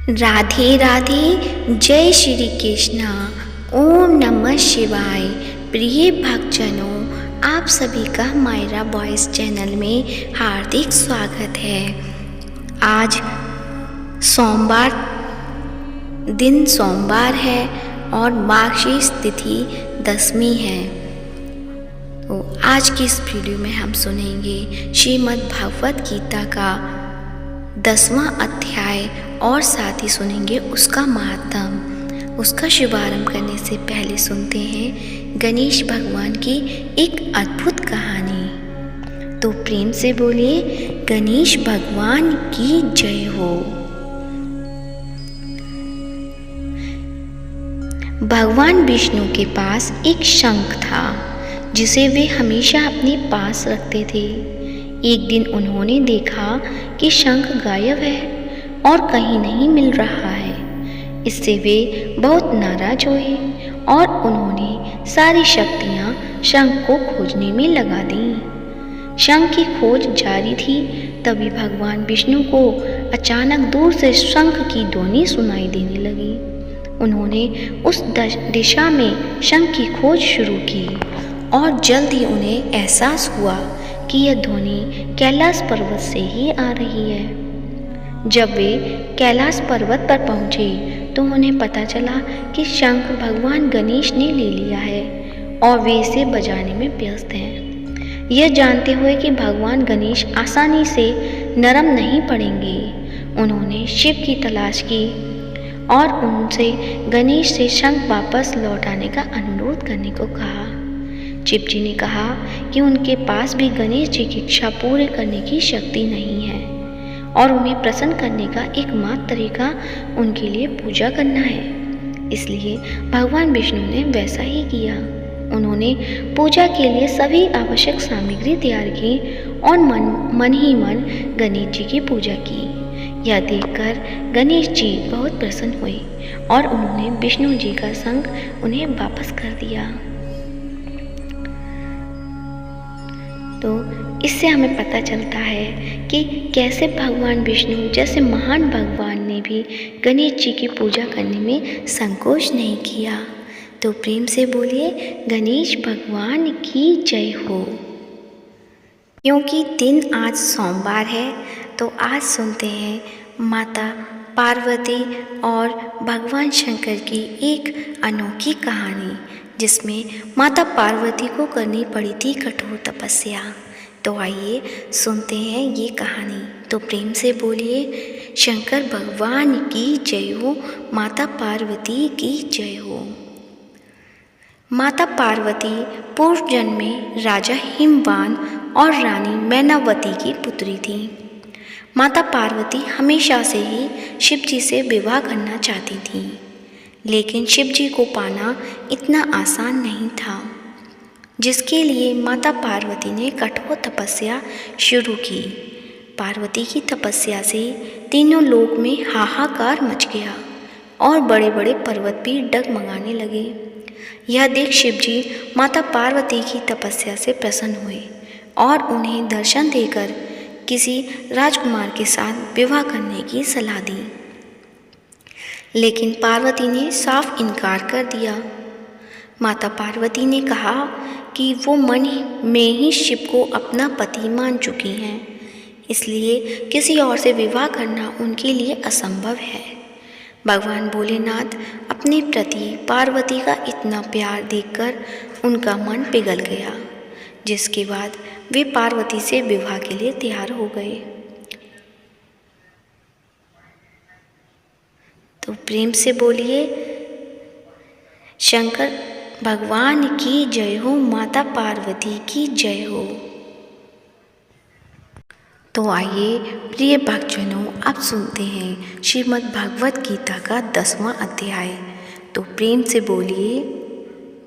राधे राधे, जय श्री कृष्णा। ओम नमः शिवाय। प्रिय भक्तजनों, आप सभी का मायरा वॉइस चैनल में हार्दिक स्वागत है। आज सोमवार है और मार्गशीर्ष तिथि 10वीं है। तो आज की इस वीडियो में हम सुनेंगे श्रीमद् भगवत गीता का 10वां अध्याय और साथ ही सुनेंगे उसका महात्म। उसका शुभारंभ करने से पहले सुनते हैं गणेश भगवान की एक अद्भुत कहानी। तो प्रेम से बोलिए, गणेश भगवान की जय हो। भगवान विष्णु के पास एक शंख था जिसे वे हमेशा अपने पास रखते थे। एक दिन उन्होंने देखा कि शंख गायब है और कहीं नहीं मिल रहा है। इससे वे बहुत नाराज हुए और उन्होंने सारी शक्तियाँ शंख को खोजने में लगा दीं। शंख की खोज जारी थी, तभी भगवान विष्णु को अचानक दूर से शंख की ध्वनि सुनाई देने लगी। उन्होंने उस दिशा में शंख की खोज शुरू की और जल्द ही उन्हें एहसास हुआ कि यह ध्वनि कैलाश पर्वत से ही आ रही है। जब वे कैलाश पर्वत पर पहुँचे तो उन्हें पता चला कि शंख भगवान गणेश ने ले लिया है और वे इसे बजाने में व्यस्त हैं। यह जानते हुए कि भगवान गणेश आसानी से नरम नहीं पड़ेंगे, उन्होंने शिव की तलाश की और उनसे गणेश से शंख वापस लौटाने का अनुरोध करने को कहा। शिव जी ने कहा कि उनके पास भी गणेश जी की इच्छा पूरी करने की शक्ति नहीं है और उन्हें प्रसन्न करने का एकमात्र तरीका उनके लिए पूजा करना है। इसलिए भगवान विष्णु ने वैसा ही किया। उन्होंने पूजा के लिए सभी आवश्यक सामग्री तैयार की और मन ही मन गणेश जी की पूजा की। यह देखकर गणेश जी बहुत प्रसन्न हुए और उन्होंने विष्णु जी का शंख उन्हें वापस कर दिया। तो इससे हमें पता चलता है कि कैसे भगवान विष्णु जैसे महान भगवान ने भी गणेश जी की पूजा करने में संकोच नहीं किया। तो प्रेम से बोलिए, गणेश भगवान की जय हो। क्योंकि दिन आज सोमवार है तो आज सुनते हैं माता पार्वती और भगवान शंकर की एक अनोखी कहानी, जिसमें माता पार्वती को करनी पड़ी थी कठोर तपस्या। तो आइए सुनते हैं ये कहानी। तो प्रेम से बोलिए, शंकर भगवान की जय हो, माता पार्वती की जय हो। माता पार्वती पूर्व जन्म में राजा हिमवान और रानी मैनावती की पुत्री थी। माता पार्वती हमेशा से ही शिव जी से विवाह करना चाहती थी, लेकिन शिव जी को पाना इतना आसान नहीं था, जिसके लिए माता पार्वती ने कठोर तपस्या शुरू की। पार्वती की तपस्या से तीनों लोक में हाहाकार मच गया और बड़े बड़े पर्वत भी डगमगाने लगे। यह देख शिव जी माता पार्वती की तपस्या से प्रसन्न हुए और उन्हें दर्शन देकर किसी राजकुमार के साथ विवाह करने की सलाह दी, लेकिन पार्वती ने साफ इनकार कर दिया। माता पार्वती ने कहा कि वो मन में ही शिव को अपना पति मान चुकी हैं, इसलिए किसी और से विवाह करना उनके लिए असंभव है। भगवान भोलेनाथ अपने प्रति पार्वती का इतना प्यार देखकर उनका मन पिघल गया, जिसके बाद वे पार्वती से विवाह के लिए तैयार हो गए। तो प्रेम से बोलिए, शंकर भगवान की जय हो, माता पार्वती की जय हो। तो आइए प्रिय भक्तजनों, अब सुनते हैं श्रीमद् भगवत गीता का 10वां अध्याय। तो प्रेम से बोलिए,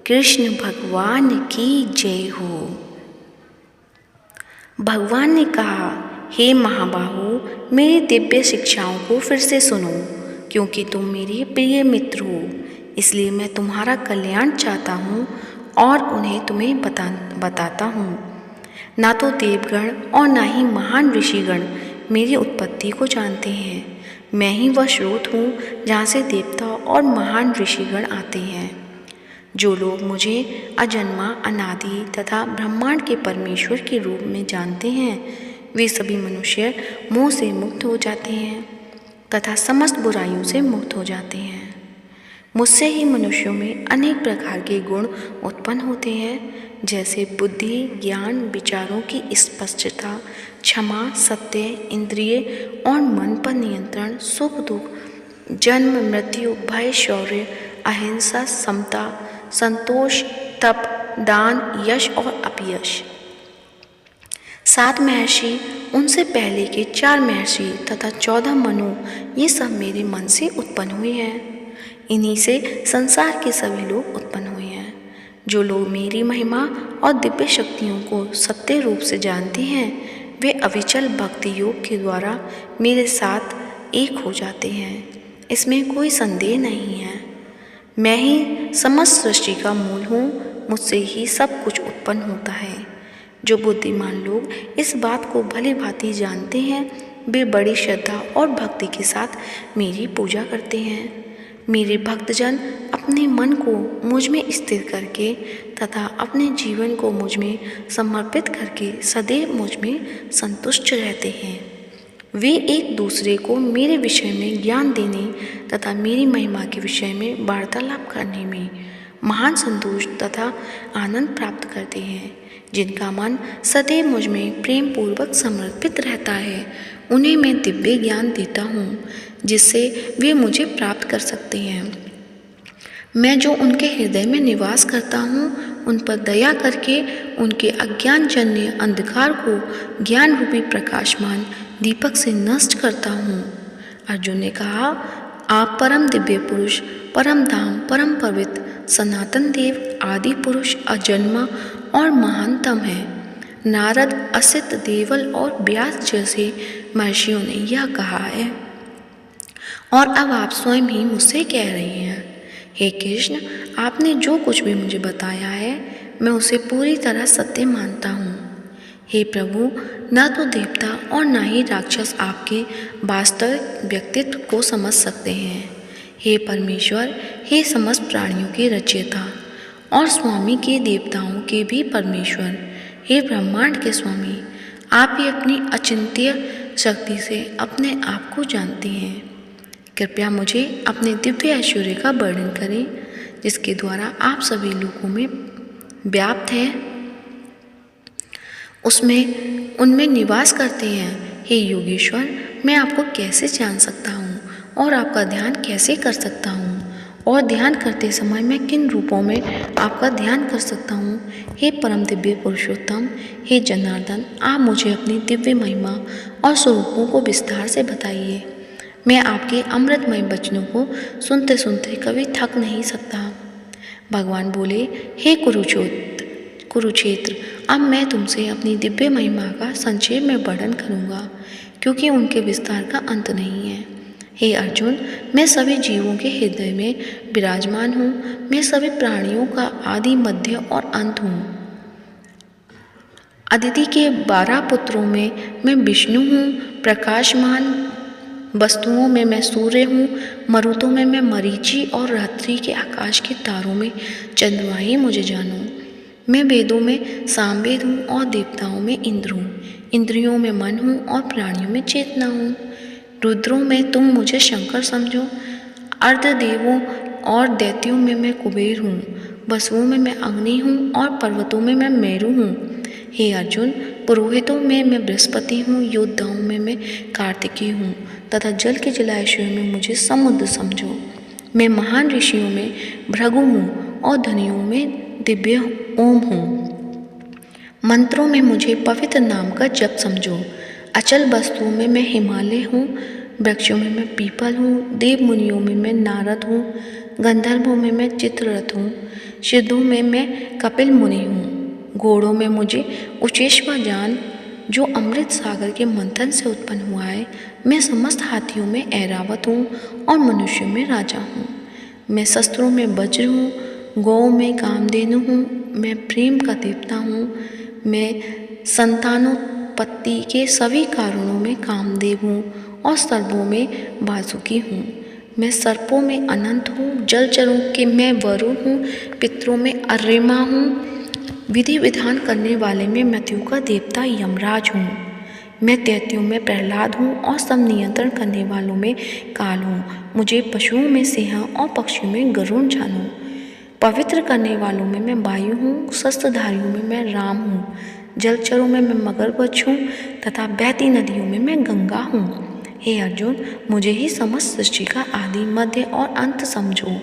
कृष्ण भगवान की जय हो। भगवान ने कहा, हे महाबाहु, मेरी दिव्य शिक्षाओं को फिर से सुनो, क्योंकि तुम मेरे प्रिय मित्र हो। इसलिए मैं तुम्हारा कल्याण चाहता हूँ और उन्हें तुम्हें बताता हूँ। ना तो देवगण और ना ही महान ऋषिगण मेरी उत्पत्ति को जानते हैं, मैं ही वह स्रोत हूँ जहाँ से देवता और महान ऋषिगण आते हैं। जो लोग मुझे अजन्मा, अनादि तथा ब्रह्मांड के परमेश्वर के रूप में जानते हैं, वे सभी मनुष्य मोह से मुक्त हो जाते हैं तथा समस्त बुराइयों से मुक्त हो जाते हैं। मुझसे ही मनुष्यों में अनेक प्रकार के गुण उत्पन्न होते हैं, जैसे बुद्धि, ज्ञान, विचारों की स्पष्टता, क्षमा, सत्य, इंद्रिय और मन पर नियंत्रण, सुख दुख, जन्म मृत्यु, भय, शौर्य, अहिंसा, समता, संतोष, तप, दान, यश और अपयश। 7 महर्षि, उनसे पहले के 4 महर्षि तथा 14 मनु, ये सब मेरे मन से उत्पन्न हुए हैं। इन्हीं से संसार के सभी लोग उत्पन्न हुए हैं। जो लोग मेरी महिमा और दिव्य शक्तियों को सत्य रूप से जानते हैं, वे अविचल भक्ति योग के द्वारा मेरे साथ एक हो जाते हैं। इसमें कोई संदेह नहीं है। मैं ही समस्त सृष्टि का मूल हूँ, मुझसे ही सब कुछ उत्पन्न होता है। जो बुद्धिमान लोग इस बात को भली भांति जानते हैं, वे बड़ी श्रद्धा और भक्ति के साथ मेरी पूजा करते हैं। मेरे भक्तजन अपने मन को मुझ में स्थिर करके तथा अपने जीवन को मुझ में समर्पित करके सदैव मुझ में संतुष्ट रहते हैं। वे एक दूसरे को मेरे विषय में ज्ञान देने तथा मेरी महिमा के विषय में वार्तालाप करने में महान संतोष तथा आनंद प्राप्त करते हैं। जिनका मन सदैव मुझ में प्रेम पूर्वक समर्पित रहता है, उन्हें मैं दिव्य ज्ञान देता हूँ, जिससे वे मुझे प्राप्त कर सकते हैं। मैं जो उनके हृदय में निवास करता हूँ, उन पर दया करके उनके अज्ञानजन्य अंधकार को ज्ञान रूपी प्रकाशमान दीपक से नष्ट करता हूँ। अर्जुन ने कहा, आप परम दिव्य पुरुष, परम धाम, परम पवित्र, सनातन देव, आदि पुरुष, अजन्मा और महानतम है। नारद, असित, देवल और व्यास जैसे महर्षियों ने यह कहा है और अब आप स्वयं ही मुझसे कह रही हैं। हे कृष्ण, आपने जो कुछ भी मुझे बताया है, मैं उसे पूरी तरह सत्य मानता हूँ। हे प्रभु, न तो देवता और न ही राक्षस आपके वास्तविक व्यक्तित्व को समझ सकते हैं। हे परमेश्वर, हे समस्त प्राणियों के रचयिता और स्वामी के देवताओं के भी परमेश्वर, हे ब्रह्मांड के स्वामी, आप ही अपनी अचिंत्य शक्ति से अपने आप को जानते हैं। कृपया मुझे अपने दिव्य ऐश्वर्य का वर्णन करें, जिसके द्वारा आप सभी लोगों में व्याप्त हैं, उनमें निवास करते हैं। हे योगेश्वर, मैं आपको कैसे जान सकता हूँ और आपका ध्यान कैसे कर सकता हूँ, और ध्यान करते समय मैं किन रूपों में आपका ध्यान कर सकता हूँ। हे परम दिव्य पुरुषोत्तम, हे जनार्दन, आप मुझे अपनी दिव्य महिमा और स्वरूपों को विस्तार से बताइए। मैं आपके अमृतमय वचनों को सुनते सुनते कभी थक नहीं सकता। भगवान बोले, हे कुरुक्षेत्र, अब मैं तुमसे अपनी दिव्य महिमा का संक्षेप में वर्णन करूँगा, क्योंकि उनके विस्तार का अंत नहीं है। हे अर्जुन, मैं सभी जीवों के हृदय में विराजमान हूँ। मैं सभी प्राणियों का आदि, मध्य और अंत हूँ। अदिति के 12 पुत्रों में मैं विष्णु हूँ। प्रकाशमान वस्तुओं में मैं सूर्य हूँ। मरुतों में मैं मरीचि और रात्रि के आकाश के तारों में चंद्रमा ही मुझे जानो। मैं वेदों में सामवेद हूँ और देवताओं में इंद्र हूँ। इंद्रियों में मन हूँ और प्राणियों में चेतना हूँ। रुद्रों में तुम मुझे शंकर समझो। अर्धदेवों और दैत्यों में मैं कुबेर हूँ। वसुओं में मैं अग्नि हूँ और पर्वतों में मैं मेरु हूँ। हे अर्जुन, पुरोहितों में मैं बृहस्पति हूँ। योद्धाओं में मैं कार्तिकेय हूँ तथा जल के जलाशयों में मुझे समुद्र समझो। मैं महान ऋषियों में भृगु हूँ और धनियों में दिव्य ओम हूँ। मंत्रों में मुझे पवित्र नाम का जप समझो। अचल वस्तुओं में मैं हिमालय हूँ। वृक्षों में मैं पीपल हूँ। देव मुनियों में मैं नारद हूँ। गंधर्वों में मैं चित्ररथ हूँ। सिद्धों में मैं कपिल मुनि हूँ। घोड़ों में मुझे उचेश्वा जान, जो अमृत सागर के मंथन से उत्पन्न हुआ है। मैं समस्त हाथियों में ऐरावत हूँ और मनुष्यों में राजा हूँ। मैं शस्त्रों में वज्र हूँ। गौ में कामधेनु हूँ। मैं प्रेम का देवता हूँ। मैं संतानोत्पत्ति के सभी कारणों में कामदेव हूँ और सर्पों में वासुकी हूँ। मैं सर्पों में अनंत हूँ, जलचरों के मैं वरुण हूँ, पितरों में अर्यमा हूँ, विधि विधान करने वाले में मृत्यु का देवता यमराज हूँ। मैं दैत्यों में प्रहलाद हूँ और सब नियंत्रण करने वालों में काल हूँ। मुझे पशुओं में सिंह और पक्षियों में गरुड़ जानो। पवित्र करने वालों में मैं वायु हूँ, शस्त्रधारियों में मैं राम हूँ, जलचरों में मैं मगरमच्छ हूँ तथा बहती नदियों में मैं गंगा हूँ। हे अर्जुन, मुझे ही समस्त सृष्टि का आदि मध्य और अंत समझो।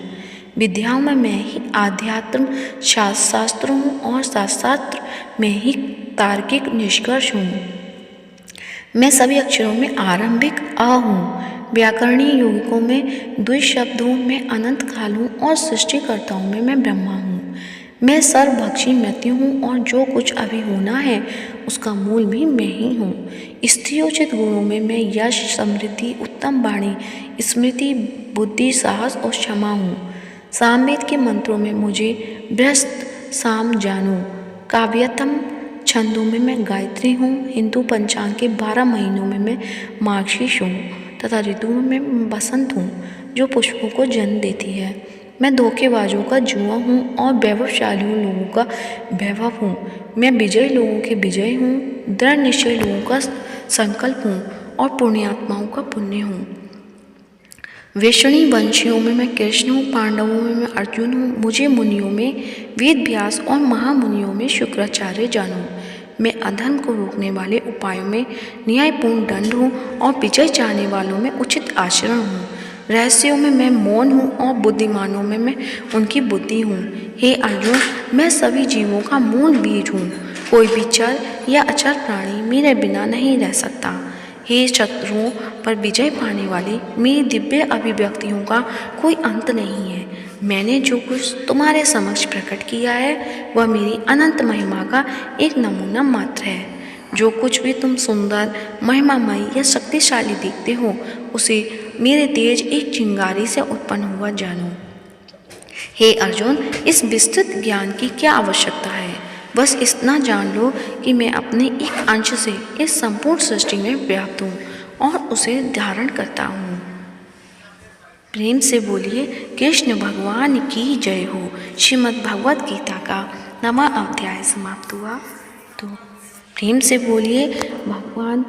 विद्याओं में मैं ही आध्यात्म शास्त्रों हूँ और शास्त्र में ही तार्किक निष्कर्ष हूँ। मैं सभी अक्षरों में आरंभिक अ हूँ, व्याकरणीय यौगिकों में द्विशब्दों में अनंत काल हूँ और सृष्टिकर्ताओं में मैं ब्रह्मा हूँ। मैं सर्वभक्षी मृत्यु हूँ और जो कुछ अभी होना है उसका मूल भी मैं ही हूँ। स्त्रियोचित गुणों में मैं यश, समृद्धि, उत्तम वाणी, स्मृति, बुद्धि, साहस और क्षमा हूँ। सामवेद के मंत्रों में मुझे बृहस्पति साम जानो। काव्यतम छंदों में मैं गायत्री हूँ। हिंदू पंचांग के 12 महीनों में मैं मार्गशीर्ष हूँ तथा ऋतुओं में मैं बसंत हूँ जो पुष्पों को जन्म देती है। मैं धोखेबाजों का जुआ हूँ और वैभवशालियों लोगों का वैभव हूँ। मैं विजयी लोगों के विजय हूँ, दृढ़ निश्चय लोगों का संकल्प हूँ और पुण्यात्माओं का पुण्य हूँ। वैष्णी वंशियों में मैं कृष्ण हूँ, पांडवों में मैं अर्जुन हूँ। मुझे मुनियों में वेद व्यास और महामुनियों में शुक्राचार्य जानो। मैं अधर्म को रोकने वाले उपायों में न्यायपूर्ण दंड हूँ और विजय चाहने वालों में उचित आचरण हूँ। रहस्यों में मैं मौन हूँ और बुद्धिमानों में मैं उनकी बुद्धि हूँ। हे अर्जुन, मैं सभी जीवों का मूल बीज हूँ। कोई भी चर या अचर प्राणी मेरे बिना नहीं रह सकता। हे शत्रुओं पर विजय पाने वाले, मेरी दिव्य अभिव्यक्तियों का कोई अंत नहीं है। मैंने जो कुछ तुम्हारे समक्ष प्रकट किया है वह मेरी अनंत महिमा का एक नमूना मात्र है। जो कुछ भी तुम सुंदर, महिमामयी या शक्तिशाली देखते हो उसे मेरे तेज एक चिंगारी से उत्पन्न हुआ जानो। हे अर्जुन, इस विस्तृत ज्ञान की क्या आवश्यकता है? बस इतना जान लो कि मैं अपने एक अंश से इस संपूर्ण सृष्टि में व्याप्त हूँ और उसे धारण करता हूँ। प्रेम से बोलिए कृष्ण भगवान की जय हो। श्रीमद् भगवद गीता का 9वां अध्याय समाप्त हुआ। तो प्रेम से बोलिए भगवान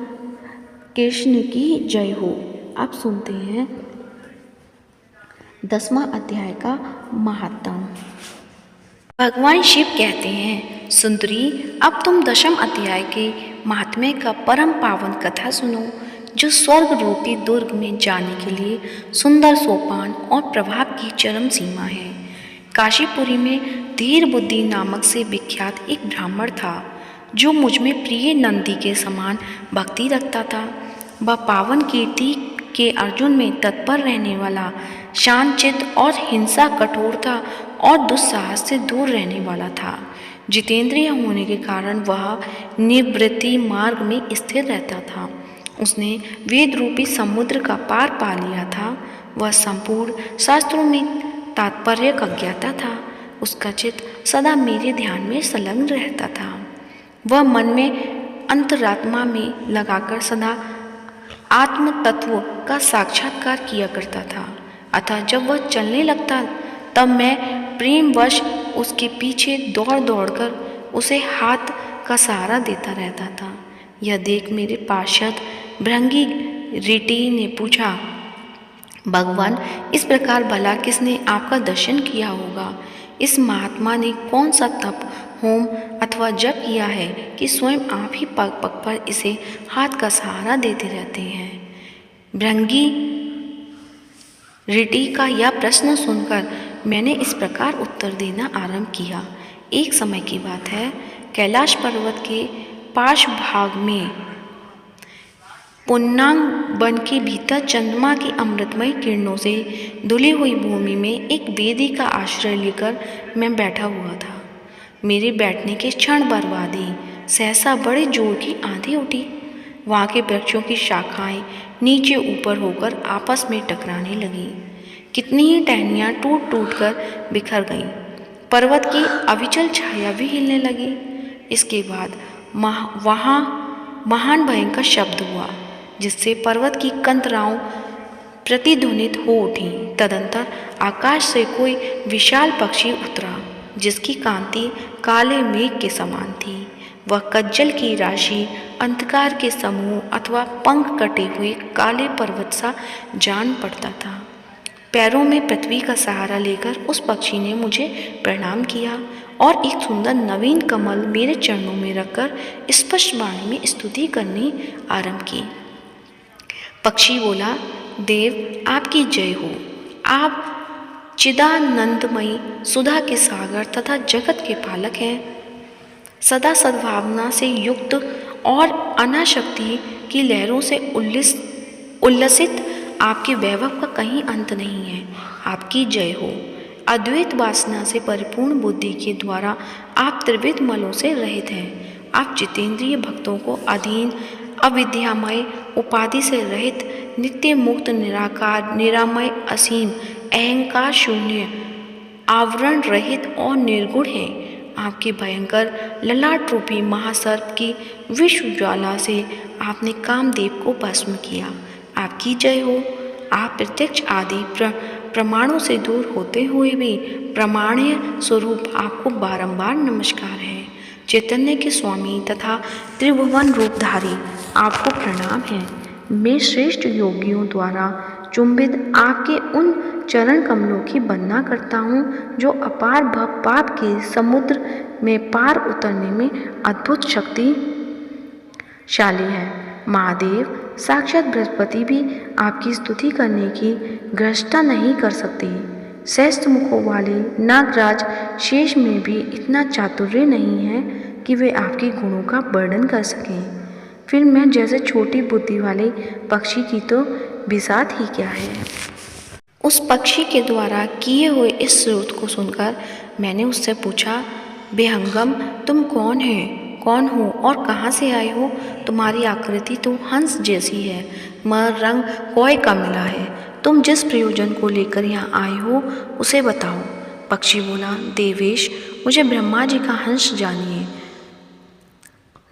कृष्ण की जय हो। अब सुनते हैं 10वां अध्याय का महात्म। भगवान शिव कहते हैं, सुंदरी, अब तुम 10वें अध्याय के महात्म्य का परम पावन कथा सुनो, जो स्वर्ग रूपी दुर्ग में जाने के लिए सुंदर सोपान और प्रभाव की चरम सीमा है। काशीपुरी में धीर बुद्धि नामक से विख्यात एक ब्राह्मण था जो मुझ में प्रिय नंदी के समान भक्ति रखता था। वह पावन कीर्ति के अर्जुन में तत्पर रहने वाला, शांतचित्त और हिंसा कठोरता और दुस्साहस से दूर रहने वाला था। जितेंद्रिय होने के कारण वह निवृत्ति मार्ग में स्थिर रहता था। उसने वेद रूपी समुद्र का पार पा लिया था। वह संपूर्ण शास्त्रों में तात्पर्य का ज्ञाता था। उसका चित्त सदा मेरे ध्यान में संलग्न रहता था। वह मन में अंतरात्मा में लगाकर सदा आत्म तत्व का साक्षात्कार किया करता था। अतः जब वह चलने लगता तब मैं प्रेमवश उसके पीछे दौड़ दौड़कर उसे हाथ का सहारा देता रहता था। यह देख मेरे पार्षद भृंगी ऋटि ने पूछा, भगवान, इस प्रकार भला किसने आपका दर्शन किया होगा? इस महात्मा ने कौन सा तप, होम अथवा जप किया है कि स्वयं आप ही पग पग पर इसे हाथ का सहारा देते रहते हैं? भृंगी ऋटि का यह प्रश्न सुनकर मैंने इस प्रकार उत्तर देना आरंभ किया। एक समय की बात है, कैलाश पर्वत के पार्श्व भाग में पुन्नांग वन के भीतर चंद्रमा की अमृतमय किरणों से धुली हुई भूमि में एक वेदी का आश्रय लेकर मैं बैठा हुआ था। मेरे बैठने के क्षण बर्बाद ही सहसा बड़े जोर की आंधी उठी। वहाँ के वृक्षों की शाखाएं नीचे ऊपर होकर आपस में टकराने लगी। कितनी ही टहनियाँ टूट टूट कर बिखर गईं। पर्वत की अविचल छाया भी हिलने लगी। इसके बाद वहाँ महान भयंकर शब्द हुआ। जिससे पर्वत की कंतराओं प्रतिध्वनित हो उठी। तदंतर आकाश से कोई विशाल पक्षी उतरा, जिसकी कांति काले मेघ के समान थी। वह कज्जल की राशि, अंधकार के समूह अथवा पंख कटे हुए काले पर्वत सा जान पड़ता था। पैरों में पृथ्वी का सहारा लेकर उस पक्षी ने मुझे प्रणाम किया और एक सुंदर नवीन कमल मेरे चरणों में रखकर स्पष्ट वाणी में स्तुति करनी आरंभ की। पक्षी बोला, देव आपकी जय हो। आप चिदानंदमयी सुधा के सागर तथा जगत के पालक हैं। सदा सद्भावना से युक्त और अनाशक्ति की लहरों से उल्लसित आपके वैभव का कहीं अंत नहीं है। आपकी जय हो। अद्वैत वासना से परिपूर्ण बुद्धि के द्वारा आप त्रिविध मलों से रहित हैं। आप जितेंद्रिय भक्तों को अधीन, अविद्यामय, उपाधि से रहित, नित्य मुक्त, निराकार, निरामय, असीम, अहंकार शून्य, आवरण रहित और निर्गुण हैं। आपके भयंकर ललाट रूपी महासर्प की विश्व ज्वाला से आपने कामदेव को भस्म किया। आपकी जय हो। आप प्रत्यक्ष आदि प्रमाणों से दूर होते हुए भी प्रमाणीय स्वरूप आपको बारंबार नमस्कार है। चैतन्य के स्वामी तथा त्रिभुवन रूपधारी आपको प्रणाम है। मैं श्रेष्ठ योगियों द्वारा चुंबित आपके उन चरण कमलों की वंदना करता हूँ जो अपार भव पाप के समुद्र में पार उतरने में अद्भुत शक्तिशाली है। महादेव साक्षात बृहस्पति भी आपकी स्तुति करने की ग्रष्टा नहीं कर सकती। सहस्त्र मुखों वाले नागराज शेष में भी इतना चातुर्य नहीं है कि वे आपके गुणों का वर्णन कर सकें। फिर मैं जैसे छोटी बुद्धि वाले पक्षी की तो बिसात ही क्या है। उस पक्षी के द्वारा किए हुए इस स्रोत को सुनकर मैंने उससे पूछा, बेहंगम तुम कौन हो और कहाँ से आए हो? तुम्हारी आकृति तो हंस जैसी है, मगर रंग कौए का मिला है। तुम जिस प्रयोजन को लेकर यहाँ आए हो उसे बताओ। पक्षी बोला, देवेश मुझे ब्रह्मा जी का हंस जानिए।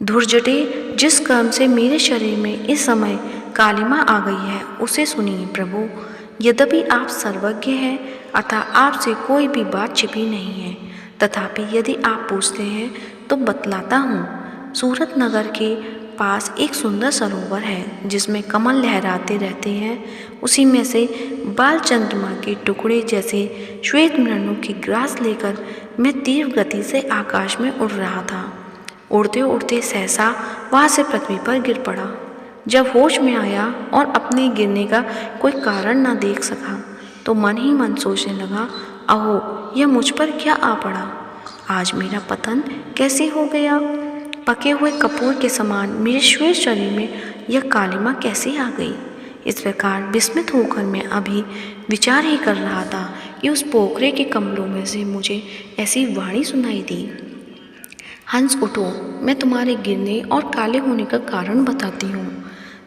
धुर्जटे, जिस कर्म से मेरे शरीर में इस समय कालिमा आ गई है उसे सुनिए प्रभु। यद्यपि आप सर्वज्ञ हैं अतः आपसे कोई भी बात छिपी नहीं है, तथापि यदि आप पूछते हैं तो बतलाता हूँ। सूरत नगर के पास एक सुंदर सरोवर है जिसमें कमल लहराते रहते हैं। उसी में से बाल चंद्रमा के टुकड़े जैसे श्वेत मृणों की ग्रास लेकर मैं तीव्र गति से आकाश में उड़ रहा था। उड़ते उड़ते सहसा वहाँ से पृथ्वी पर गिर पड़ा। जब होश में आया और अपने गिरने का कोई कारण न देख सका तो मन ही मन सोचने लगा, अहो यह मुझ पर क्या आ पड़ा। आज मेरा पतन कैसे हो गया। पके हुए कपूर के समान मेरे श्वेत शरीर में यह कालिमा कैसे आ गई। इस प्रकार विस्मित होकर मैं अभी विचार ही कर रहा था कि उस पोखरे के कमलों में से मुझे ऐसी वाणी सुनाई दी, हंस उठो, मैं तुम्हारे गिरने और काले होने का कारण बताती हूँ।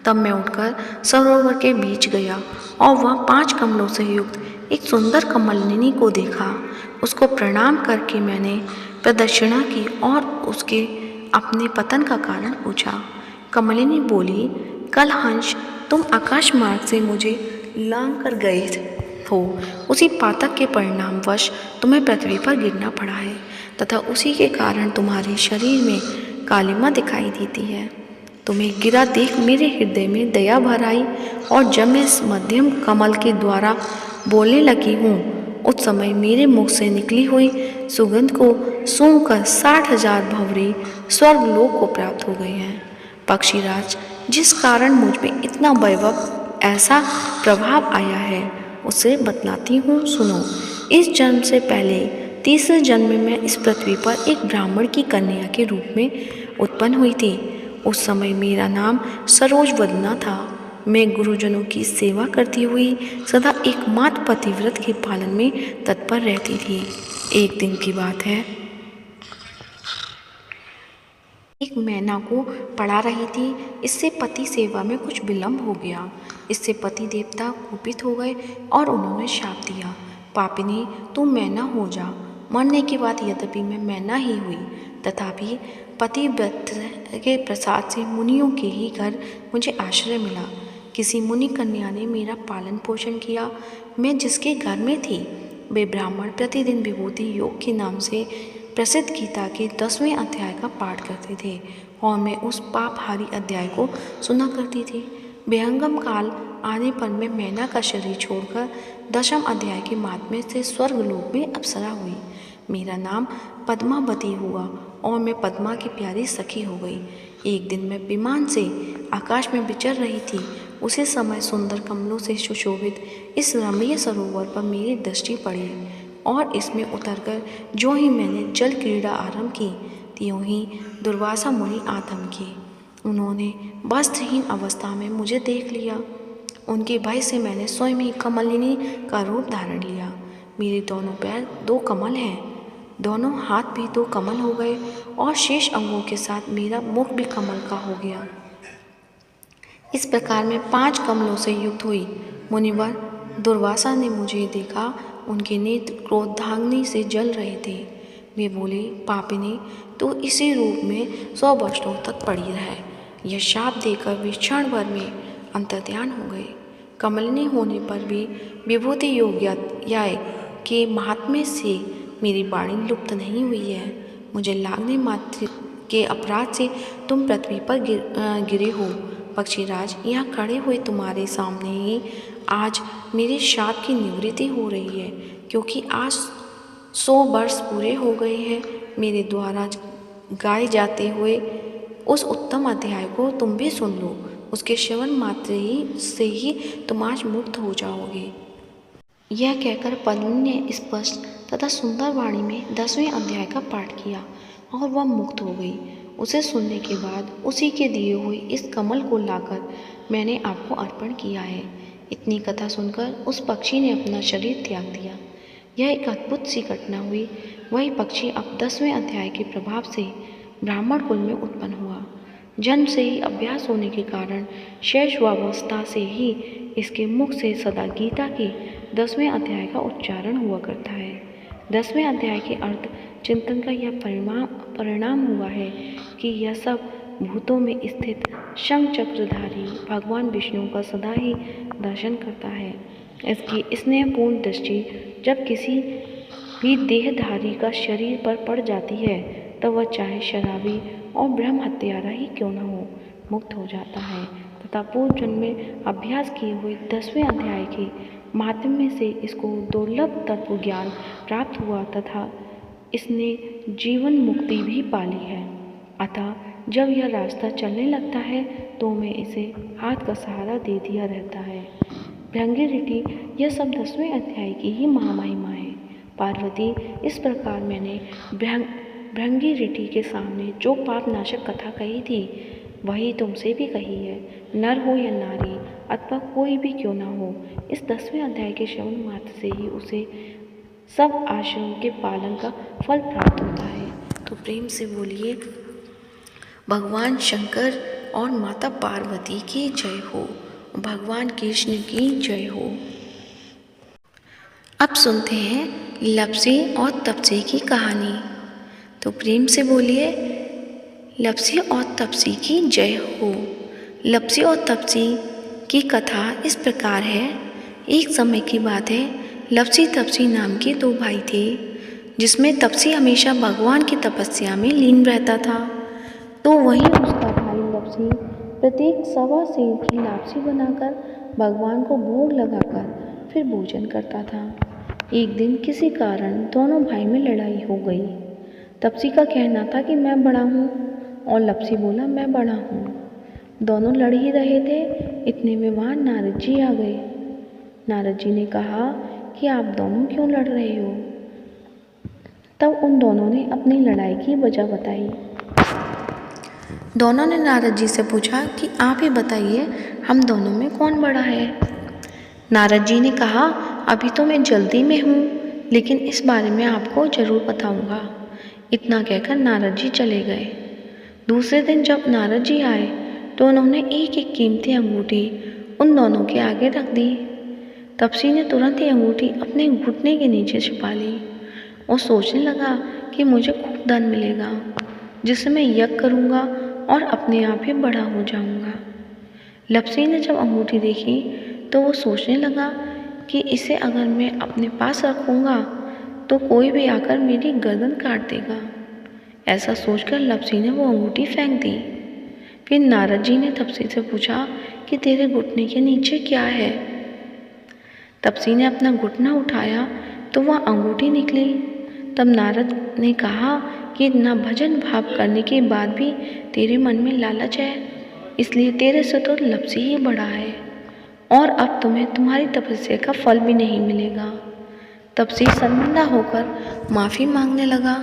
तब मैं उठकर सरोवर के बीच गया और वह 5 कमलों से युक्त एक सुंदर कमलिनी को देखा। उसको प्रणाम करके मैंने प्रदक्षिणा की और उसके अपने पतन का कारण पूछा। कमलिनी बोली, कल हंस तुम आकाश मार्ग से मुझे लांग कर गए हो। उसी पातक के परिणामवश तुम्हें पृथ्वी पर गिरना पड़ा है तथा उसी के कारण तुम्हारे शरीर में कालिमा दिखाई देती है। तुम्हें गिरा देख मेरे हृदय में दया भर आई और जब मैं इस मध्यम कमल के द्वारा बोलने लगी हूँ उस समय मेरे मुख से निकली हुई सुगंध को सूंघकर 60,000 भंवरे स्वर्गलोक को प्राप्त हो गए हैं। पक्षीराज, जिस कारण मुझ में इतना वैभव ऐसा प्रभाव आया है उसे बतलाती हूँ, सुनो। इस जन्म से पहले तीसरे जन्म में मैं इस पृथ्वी पर एक ब्राह्मण की कन्या के रूप में उत्पन्न हुई थी। उस समय मेरा नाम सरोजवदना था। मैं गुरुजनों की सेवा करती हुई सदा एकमात्र पतिव्रत के पालन में तत्पर रहती थी। एक दिन की बात है, एक मैना को पढ़ा रही थी। इससे पति सेवा में कुछ विलंब हो गया। इससे पति देवता कुपित हो गए और उन्होंने शाप दिया, पापिनी तू मैना हो जा। मरने के बाद यद्यपि मैं मैना ही हुई तथापि पतिव्रत के प्रसाद से मुनियों के ही घर मुझे आश्रय मिला। किसी मुनि कन्या ने मेरा पालन पोषण किया। मैं जिसके घर में थी वे ब्राह्मण प्रतिदिन विभूति योग के नाम से प्रसिद्ध गीता के 10वें अध्याय का पाठ करते थे और मैं उस पापहारी अध्याय को सुना करती थी। विहंगम काल आने पर मैं मैना का शरीर छोड़कर 10वें अध्याय के माध्यम से स्वर्गलोक में अप्सरा हुई। मेरा नाम पद्मावती हुआ और मैं पद्मा की प्यारी सखी हो गई। एक दिन मैं विमान से आकाश में विचर रही थी। उसी समय सुंदर कमलों से सुशोभित इस रमणीय सरोवर पर मेरी दृष्टि पड़ी और इसमें उतरकर जो ही मैंने जल क्रीड़ा आरंभ की त्यों ही दुर्वासा मुनि आ थमके। उन्होंने वस्त्रहीन अवस्था में मुझे देख लिया। उनके भय से मैंने स्वयं ही कमलिनी का रूप धारण लिया। मेरे दोनों पैर 2 कमल हैं, दोनों हाथ भी 2 कमल हो गए और शेष अंगों के साथ मेरा मुख भी कमल का हो गया। इस प्रकार मैं 5 कमलों से युक्त हुई। मुनिवर दुर्वासा ने मुझे देखा। उनके नेत्र क्रोधाग्नि से जल रहे थे। वे बोले, पापिनी, तो इसी रूप में 100 वर्षों तक पड़ी रहे। यह शाप देकर वे क्षण भर में अंतर्ध्यान हो गए। कमलिनी होने पर भी विभूति योग्याय के महात्म्य से मेरी वाणी लुप्त नहीं हुई है। मुझे लागने मात्र के अपराध से तुम पृथ्वी पर गिरे हो। पक्षीराज, यहाँ खड़े हुए तुम्हारे सामने ही आज मेरे शाप की निवृत्ति हो रही है, क्योंकि आज 100 वर्ष पूरे हो गए हैं। मेरे द्वारा गाए जाते हुए उस उत्तम अध्याय को तुम भी सुन लो। उसके श्रवण मात्र से ही तुम आज मुक्त हो जाओगे। यह कहकर पद्मिनी ने स्पष्ट तथा सुंदर वाणी में 10वें अध्याय का पाठ किया और वह मुक्त हो गई। उसे सुनने के बाद उसी के दिए हुए इस कमल को लाकर मैंने आपको अर्पण किया है। इतनी कथा सुनकर उस पक्षी ने अपना शरीर त्याग दिया। यह एक अद्भुत सी घटना हुई। वही पक्षी अब 10वें अध्याय के प्रभाव से ब्राह्मण कुल में उत्पन्न हुआ। जन्म से ही अभ्यास होने के कारण शैशवावस्था से ही इसके मुख से सदा गीता के 10वें अध्याय का उच्चारण हुआ करता है। 10वें अध्याय के अर्थ चिंतन का यह परिणाम हुआ है कि यह सब भूतों में स्थित शंख चक्रधारी भगवान विष्णु का सदा ही दर्शन करता है। इसकी स्नेहपूर्ण दृष्टि जब किसी भी देहधारी का शरीर पर पड़ जाती है तब वह चाहे शराबी और ब्रह्म हत्यारा ही क्यों न हो, मुक्त हो जाता है तथा पूर्व जन्म में अभ्यास किए हुए 10वें अध्याय के माध्यम से इसको दुर्लभ तत्व ज्ञान प्राप्त हुआ तथा इसने जीवन मुक्ति भी पाली है। अतः जब यह रास्ता चलने लगता है तो मैं इसे हाथ का सहारा दे दिया रहता है। भृंगी ऋटि, यह सब 10वें अध्याय की ही महामहिमा है। पार्वती, इस प्रकार मैंने भृंगी ऋटि के सामने जो पाप नाशक कथा कही थी वही तुमसे भी कही है। नर हो या नारी अथवा कोई भी क्यों ना हो, इस 10वें अध्याय के श्रवण मात्र से ही उसे सब आश्रम के पालन का फल प्राप्त होता है। तो प्रेम से बोलिए, भगवान शंकर और माता पार्वती की जय हो, भगवान कृष्ण की जय हो। अब सुनते हैं लप्सी और तपसी की कहानी। तो प्रेम से बोलिए, लप्सी और तपसी की जय हो। लप्सी और तपसी की कथा इस प्रकार है। एक समय की बात है, लप्सी तपसी नाम के 2 भाई थे, जिसमें तपसी हमेशा भगवान की तपस्या में लीन रहता था। तो वहीं उसका भाई लप्सी प्रत्येक 1.25 सेर की लापसी बनाकर भगवान को भोग लगाकर फिर भोजन करता था। एक दिन किसी कारण दोनों भाई में लड़ाई हो गई। तपसी का कहना था कि मैं बड़ा हूँ और लप्सी बोला मैं बड़ा हूँ। दोनों लड़ ही रहे थे, इतने में वहाँ नारद जी आ गए। नारद जी ने कहा कि आप दोनों क्यों लड़ रहे हो। तब उन दोनों ने अपनी लड़ाई की वजह बताई। दोनों ने नारद जी से पूछा कि आप ही बताइए, हम दोनों में कौन बड़ा है। नारद जी ने कहा, अभी तो मैं जल्दी में हूँ, लेकिन इस बारे में आपको जरूर बताऊँगा। इतना कहकर नारद जी चले गए। दूसरे दिन जब नारद जी आए तो उन्होंने एक एक कीमती अंगूठी उन दोनों के आगे रख दी। तपसी ने तुरंत ही अंगूठी अपने घुटने के नीचे छुपा ली और सोचने लगा कि मुझे खूब धन मिलेगा। जिससे मैं यज्ञ करूँगा और अपने आप ही बड़ा हो जाऊँगा। लप्सी ने जब अंगूठी देखी तो वो सोचने लगा कि इसे अगर मैं अपने पास रखूँगा तो कोई भी आकर मेरी गर्दन काट देगा। ऐसा सोचकर लप्सी ने वो अंगूठी फेंक दी। फिर नारद जी ने तपसी से पूछा कि तेरे घुटने के नीचे क्या है। तपसी ने अपना घुटना उठाया तो वह अंगूठी निकली। तब नारद ने कहा कि न भजन भाव करने के बाद भी तेरे मन में लालच है, इसलिए तेरे से तो लप्सी ही बड़ा है और अब तुम्हें तुम्हारी तपस्या का फल भी नहीं मिलेगा। तपसी शर्मिंदा होकर माफ़ी मांगने लगा।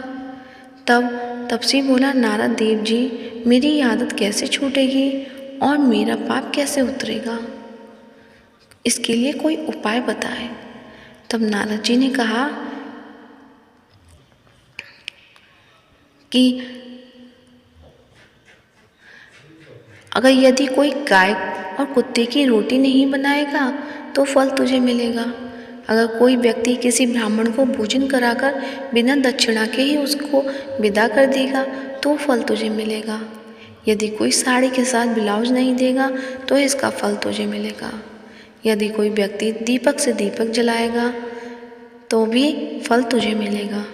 तब तपसी बोला, नारद देव जी, मेरी आदत कैसे छूटेगी और मेरा पाप कैसे उतरेगा, इसके लिए कोई उपाय बताएं। तब नारद जी ने कहा कि अगर यदि कोई गाय और कुत्ते की रोटी नहीं बनाएगा तो फल तुझे मिलेगा। अगर कोई व्यक्ति किसी ब्राह्मण को भोजन कराकर बिना दक्षिणा के ही उसको विदा कर देगा तो फल तुझे मिलेगा। यदि कोई साड़ी के साथ ब्लाउज नहीं देगा तो इसका फल तुझे मिलेगा। यदि कोई व्यक्ति दीपक से दीपक जलाएगा तो भी फल तुझे मिलेगा।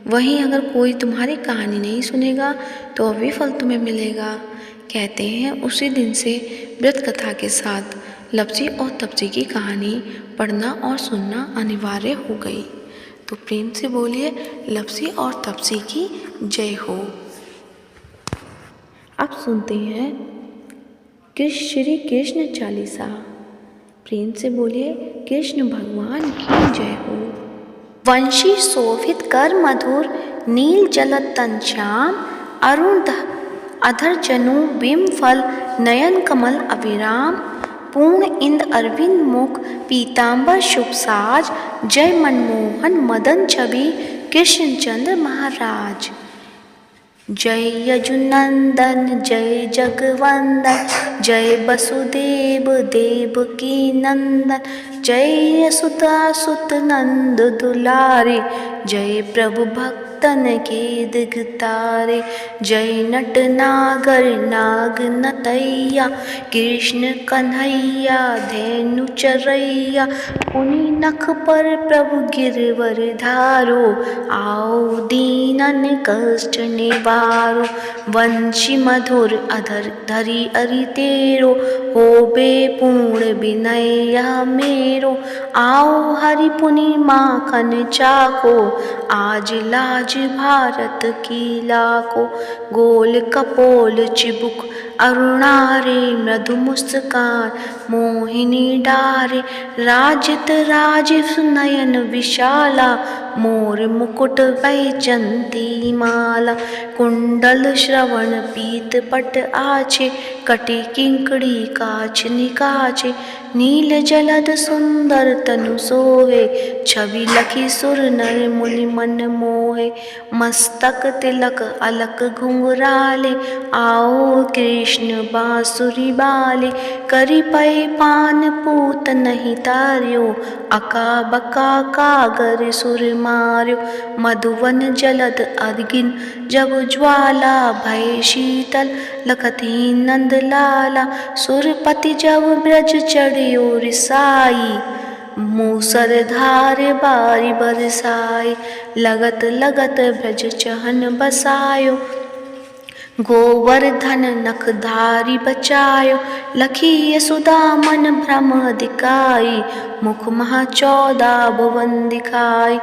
वहीं अगर कोई तुम्हारी कहानी नहीं सुनेगा तो भी फल तुम्हें मिलेगा। कहते हैं उसी दिन से व्रत कथा के साथ लप्सी और तपसी की कहानी पढ़ना और सुनना अनिवार्य हो गई। तो प्रेम से बोलिए लप्सी और तपसी की जय हो। अब सुनते हैं श्री कृष्ण चालीसा। प्रेम से बोलिए कृष्ण भगवान की जय हो। वंशी शोभित कर मधुर नील जलतन श्याम अरुण अधर जनु बिम फल नयन कमल अविराम पूर्ण इंद अरविंद मुख पीतांबर शुभ साज जय मनमोहन मदन छवि कृष्ण चंद्र महाराज। जय यजुनंदन जय जगवंदन जय वसुदेव देवकी नंदन जय यशोदा सुत नंद दुलारे जय प्रभु भक्तन के दिगतारे। जय नट नागर नाग नतैया कृष्ण कन्हैया धेनु चरैया पुनि नख पर प्रभु गिरवर धारो आओ दीनन कष्ट निवारो। वंशी मधुर अधर धरी अरि तेरो होबे पूर्ण विनय मेरो आओ हरि पुनि माखन चाको आज लाज भारत की लाको। गोल कपोल चिबुक अरुणारे मृदु मुस्कान मोहिनी डारे राजित राजीव नयन विशाला मोर मुकुट वैजंती माला। कुंडल श्रवण पीत पट आछे कटि किंकड़ी काछ निकाछे नील जलद सुंदर तनु सोहे छवि लखी सुर नर मुनि मन मोहे। मस्तक तिलक अलक घुंघराले आओ कृष्ण बांसुरी बाले करी पै पान पूत नहीं तार्यो अका बका कागर सुर मार्यो। मधुवन जलद अगिन जब ज्वाला भय शीतल लखती नंद लाला सुरपति जब ब्रज चढ़ियो रिसाई मूसर धार बारी बरसाई लगत लगत ब्रज चहन बसायो गोवर्धन नख धारी बचायो लखी यशोदा मन भ्रम दिखाई मुख महा 14 भुवन दिखाई।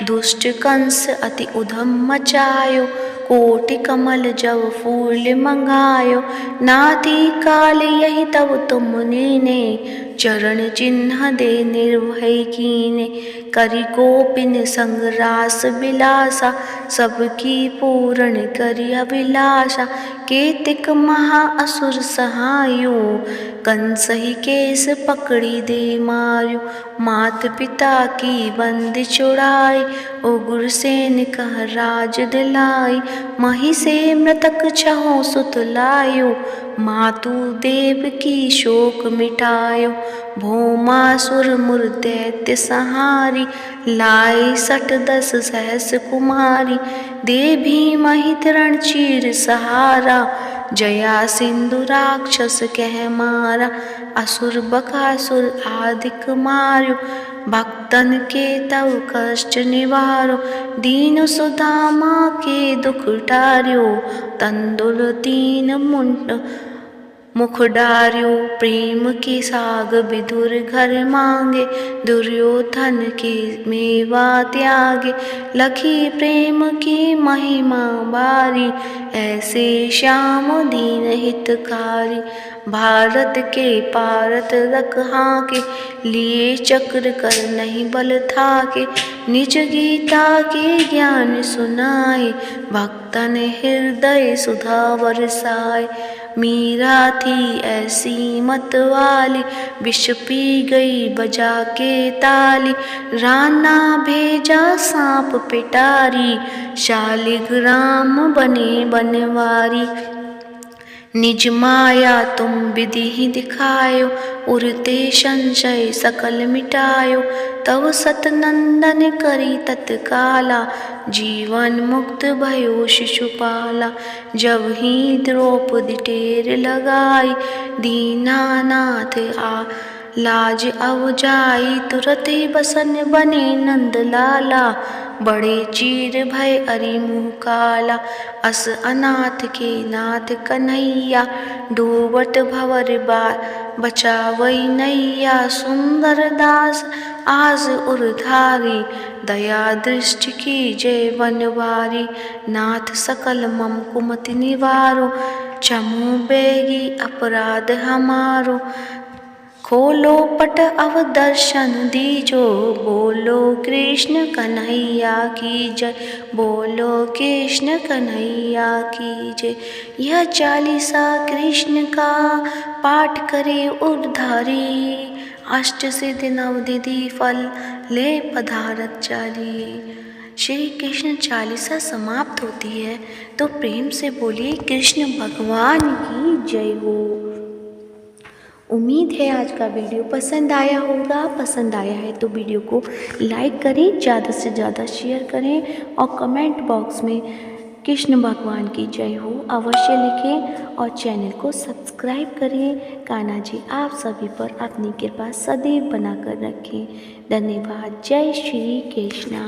दुष्ट कंस अति उधम मचायो कोटि कमल जब फूल मंगायो नाथी काल यही तब तुम ने चरण चिन्ह दे निर्भय कीने। करी गोपिन संग रास बिलासा सबकी पूर्ण करी अभिलाषा केतिक महा असुर सहायो कंस ही केस पकड़ी दे मार्यो। मात पिता की बंदी छुड़ाई उग्र सेन कह राज दिलाई मही से मृतक छहो सुत लायो मातु देव की शोक मिटायो। भौमासुर मुर दैत्य संहारी, लाई 60 सहस कुमारी। दे भीमहि रण चीर सहारा, जया सिंधु राक्षस कह मारा। असुर बकासुर आदिक मार्यो, भक्तन के तव कष्ट निवारो। दीन सुदामा के दुख टार्यो, तंदुल दीन मुख डार्यो। प्रेम के साग विदुर घर मांगे, दुर्योधन के मेवा त्यागे। लखी प्रेम की महिमा बारी, ऐसे श्याम दीन हितकारी। भारत के पारत रख हाके, लिए चक्र कर नहीं बल थाके। निज गीता के ज्ञान सुनाए, भक्तन हृदय सुधा बरसाए। मीरा थी ऐसी मत वाली, विष पी गई बजा के ताली। राना भेजा सांप पिटारी, शालिग्राम बने बनवारी। निज माया तुम विधि ही दिखायो, उरते संशय सकल मिटायो। तव सतनंदन करी तत्काला, जीवन मुक्त भयो शिशुपाला। जब ही द्रौपदी टेर लगाई, दीनानाथ लाज अवजाई। तुरत ही बसन बने नंद लाला, बड़े चीर भय अरि मुँह काला। अस अनाथ के नाथ कन्हैया, डूबत भंवर बचावई नैया। सुंदर दास आज उरधारी, दया दृष्टि की जय बनवारी। नाथ सकल मम कुमति निवारो, क्षमु बेगी अपराध हमारो। खोलो पट अव दर्शन दीजो, बोलो कृष्ण कन्हैया की जय। बोलो कृष्ण कन्हैया की जय। यह चालीसा कृष्ण का पाठ करे उद्धारी, अष्ट सिद्धि नवनिधि फल ले पधारत चाली। श्री कृष्ण चालीसा समाप्त होती है तो प्रेम से बोलिए कृष्ण भगवान की जय हो। उम्मीद है आज का वीडियो पसंद आया होगा। पसंद आया है तो वीडियो को लाइक करें, ज़्यादा से ज़्यादा शेयर करें और कमेंट बॉक्स में कृष्ण भगवान की जय हो अवश्य लिखें और चैनल को सब्सक्राइब करें। कान्हा जी आप सभी पर अपनी कृपा सदैव बनाकर रखें। धन्यवाद। जय श्री कृष्णा।